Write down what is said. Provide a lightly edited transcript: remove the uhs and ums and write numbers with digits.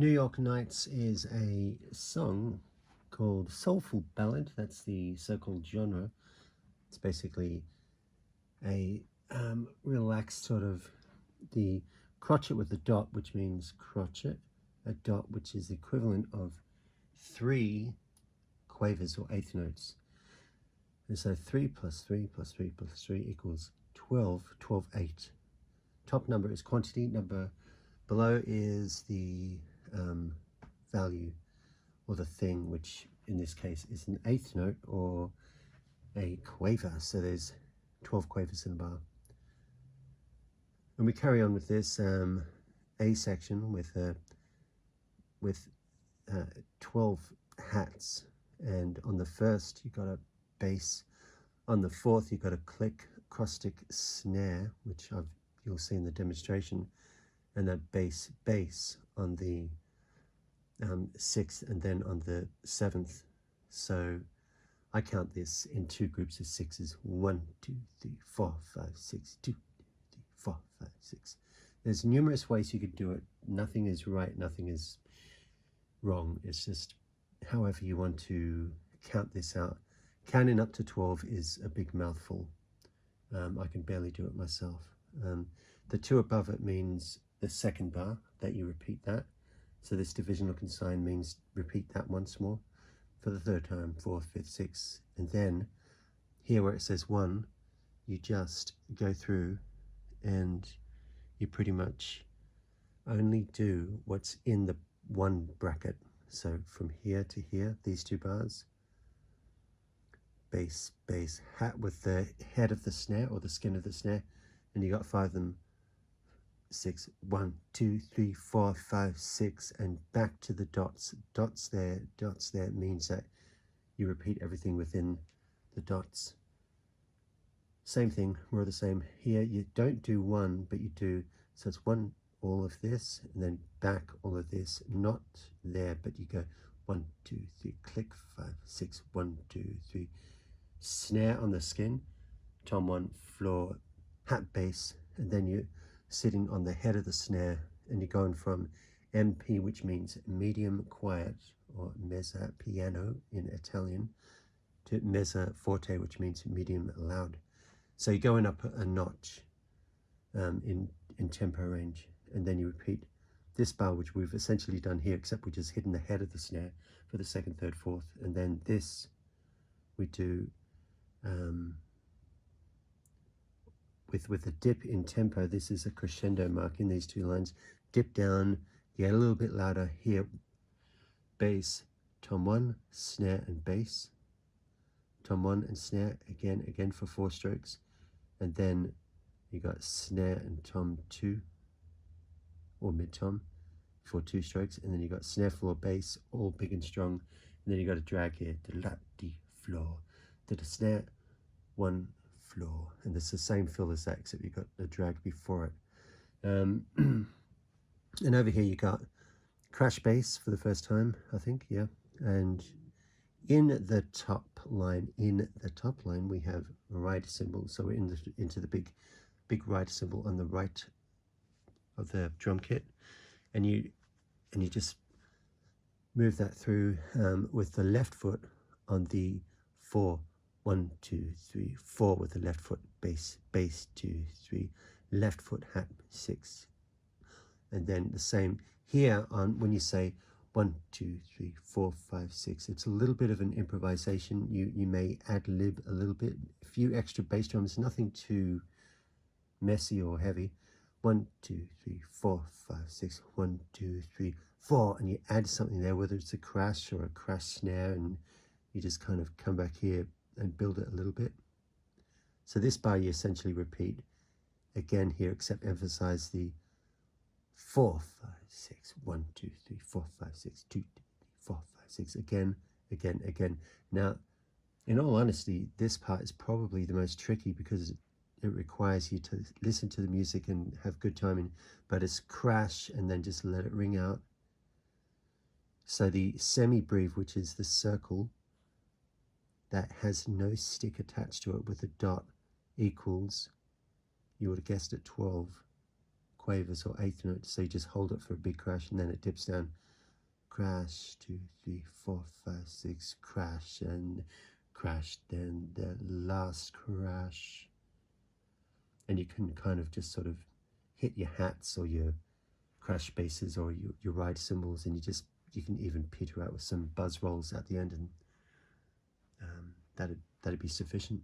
New York Nights is a song called soulful ballad. That's the so-called genre. It's basically a relaxed sort of the crotchet with a dot, which means crotchet, a dot which is the equivalent of 3 quavers or eighth notes. And so 3 plus 3 plus 3 plus 3 equals 12, 12, 8. Top number is quantity, number below is the value or the thing, which in this case is an eighth note or a quaver. So there's 12 quavers in the bar. And we carry on with this A section with 12 hats, and on the first you got a bass, on the fourth you got a click acrostic snare, which you'll see in the demonstration, and a bass on the sixth, and then on the seventh. So I count this in 2 groups of sixes: 1, 2, 3, 4, 5, 6, 2, 3, 4, 5, 6. There's numerous ways you could do it. Nothing is right, nothing is wrong. It's just however you want to count this out. Counting up to 12 is a big mouthful. I can barely do it myself. The 2 above it means the second bar, that you repeat that. So this divisional consign means repeat that once more for the 3rd time, 4th, 5th, 6th. And then here where it says 1, you just go through and you pretty much only do what's in the 1 bracket. So from here to here, these 2 bars, bass, bass, hat with the head of the snare or the skin of the snare, and you got 5 of them. 6, 1, 2, 3, 4, 5, 6, and back to the dots. Dots there means that you repeat everything within the dots. Same thing, more of the same. Here you don't do 1, but you do, so it's 1, all of this, and then back all of this, not there, but you go 1, 2, 3, click, 5, 6, 1, 2, 3, snare on the skin, tom 1, floor, hat, bass, and then you sitting on the head of the snare, and you're going from MP, which means medium quiet, or mezza piano in Italian, to mezza forte, which means medium loud. So you're going up a notch in tempo range, and then you repeat this bar, which we've essentially done here, except we're just hitting the head of the snare for the 2nd, 3rd, 4th, and then this we do with a dip in tempo. This is a crescendo mark in these 2 lines. Dip down, get a little bit louder here. Bass, tom 1, snare and bass. Tom 1 and snare, again for 4 strokes. And then you got snare and tom 2, or mid-tom, for 2 strokes. And then you got snare, floor, bass, all big and strong. And then you got a drag here, da di floor, da snare, 1, floor, and it's the same fill as that, except you got the drag before it. And over here you got crash bass for the first time, I think, yeah. And in the top line, we have a right cymbal. So we're into the big right cymbal on the right of the drum kit, and you just move that through with the left foot on the 4. 1, 2, 3, 4 with the left foot, bass, bass, 2, 3, left foot, hat, 6. And then the same here on when you say 1, 2, 3, 4, 5, 6. It's a little bit of an improvisation. You may ad-lib a little bit, a few extra bass drums, nothing too messy or heavy. 1, 2, 3, 4, 5, 6, 1, 2, 3, 4, and you add something there, whether it's a crash or a crash snare, and you just kind of come back here and build it a little bit. So this bar you essentially repeat again here, except emphasize the 4, 5, 6, 1, 2, 3, 4, 5, 6, 2, 3, 4, 5, 6, again. Now, in all honesty, this part is probably the most tricky because it requires you to listen to the music and have good timing, but it's crash and then just let it ring out. So the semi-breve, which is the circle that has no stick attached to it with a dot, equals, you would have guessed it, 12 quavers or eighth notes. So you just hold it for a big crash and then it dips down. crash, 2, 3, 4, 5, 6, crash, and crash, then the last crash. And you can kind of just sort of hit your hats or your crash bases or your ride cymbals, and you can even peter out with some buzz rolls at the end, and that'd be sufficient.